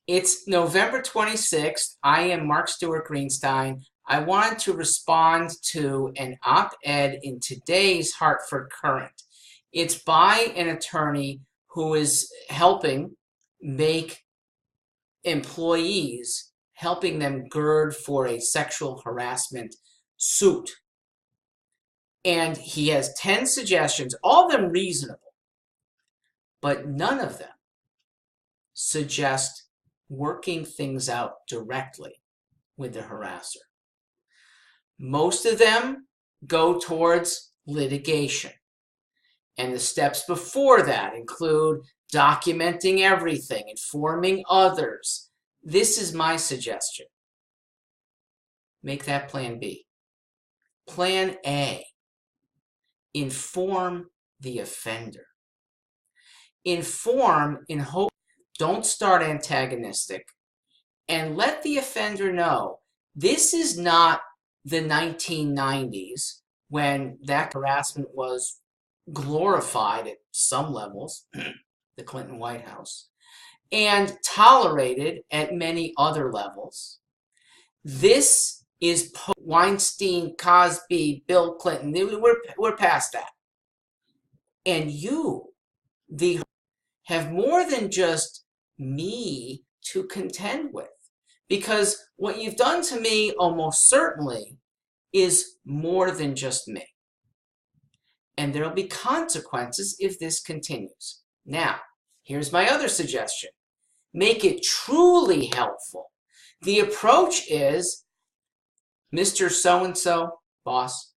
It's November 26th. I am Mark Stewart Greenstein. I wanted to respond to an op-ed in today's Hartford Courant. It's by an attorney who is helping make employees, helping them gird for a sexual harassment suit. And he has 10 suggestions, all of them reasonable, but none of them suggest working things out directly with the harasser. Most of them go towards litigation. And the steps before that include documenting everything, informing others. This is my suggestion. Make that plan B. Plan A, inform the offender. Inform in hope. Don't start antagonistic, and let the offender know this is not the 1990s when that harassment was glorified at some levels, the Clinton White House, and tolerated at many other levels. This is Weinstein, Cosby, Bill Clinton. We're past that. And you, have more than just me to contend with, because what you've done to me almost certainly is more than just me, and there'll be consequences if this continues. Now, here's my other suggestion. Make it truly helpful. The approach is, Mr. So-and-so, boss,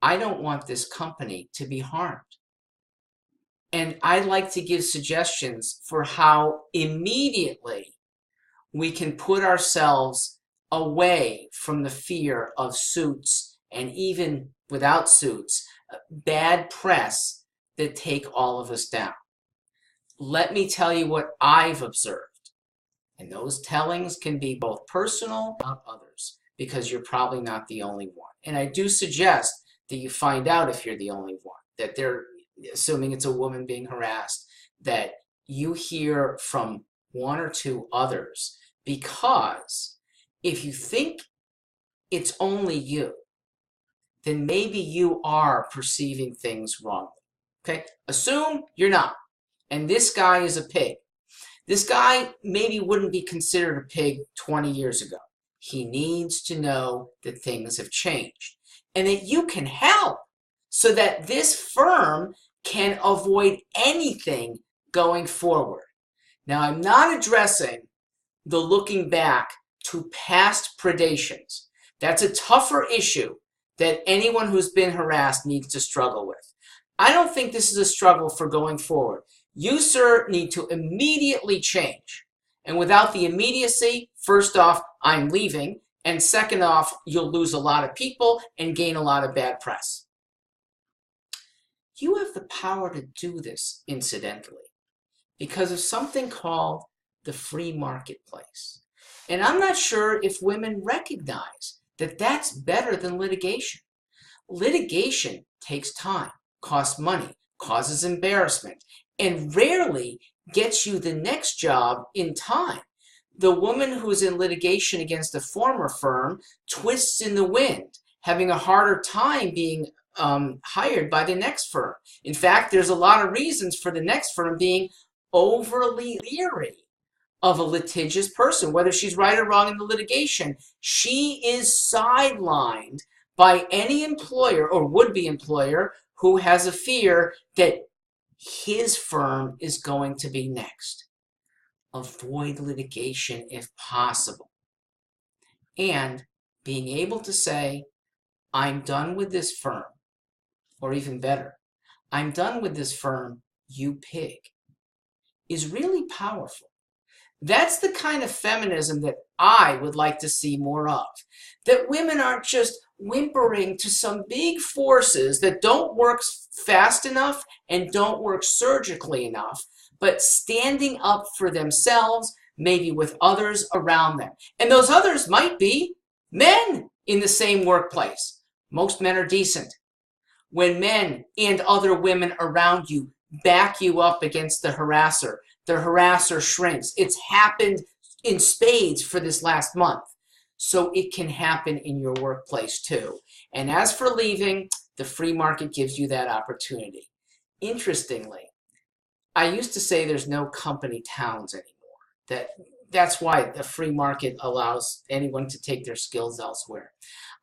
I don't want this company to be harmed. And I'd like to give suggestions for how immediately we can put ourselves away from the fear of suits, and even without suits, bad press that take all of us down. Let me tell you what I've observed. And those tellings can be both personal and others, because you're probably not the only one. And I do suggest that you find out if you're the only one, that they're assuming it's a woman being harassed, that you hear from one or two others, because if you think it's only you, then maybe you are perceiving things wrongly. Okay? Assume you're not, and this guy is a pig. This guy maybe wouldn't be considered a pig 20 years ago. He needs to know that things have changed and that you can help so that this firm can avoid anything going forward. Now, I'm not addressing the looking back to past predations. That's a tougher issue that anyone who's been harassed needs to struggle with. I don't think this is a struggle for going forward. You, sir, need to immediately change. And without the immediacy, first off, I'm leaving. And second off, you'll lose a lot of people and gain a lot of bad press. You have the power to do this, incidentally, because of something called the free marketplace. And I'm not sure if women recognize that that's better than litigation. Litigation takes time, costs money, causes embarrassment, and rarely gets you the next job in time. The woman who's in litigation against a former firm twists in the wind, having a harder time being hired by the next firm. In fact, there's a lot of reasons for the next firm being overly leery of a litigious person, whether she's right or wrong in the litigation. She is sidelined by any employer or would-be employer who has a fear that his firm is going to be next. Avoid litigation if possible. And being able to say, I'm done with this firm, or even better, I'm done with this firm, you pig, is really powerful. That's the kind of feminism that I would like to see more of. That women aren't just whimpering to some big forces that don't work fast enough and don't work surgically enough, but standing up for themselves, maybe with others around them. And those others might be men in the same workplace. Most men are decent. When men and other women around you back you up against the harasser shrinks. It's happened in spades for this last month. So it can happen in your workplace too. And as for leaving, the free market gives you that opportunity. Interestingly, I used to say there's no company towns anymore. That's why the free market allows anyone to take their skills elsewhere.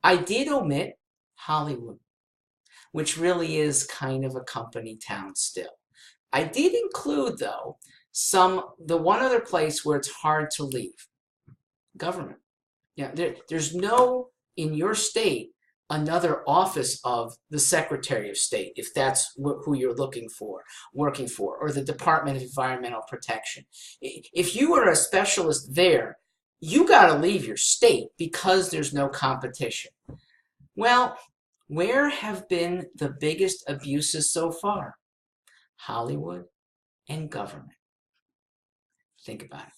I did omit Hollywood, which really is kind of a company town still. I did include, though, the one other place where it's hard to leave, government. Yeah, there's no, in your state, another office of the Secretary of State, if that's who you're working for, or the Department of Environmental Protection. If you are a specialist there, you got to leave your state because there's no competition. Well, where have been the biggest abuses so far? Hollywood and government. Think about it.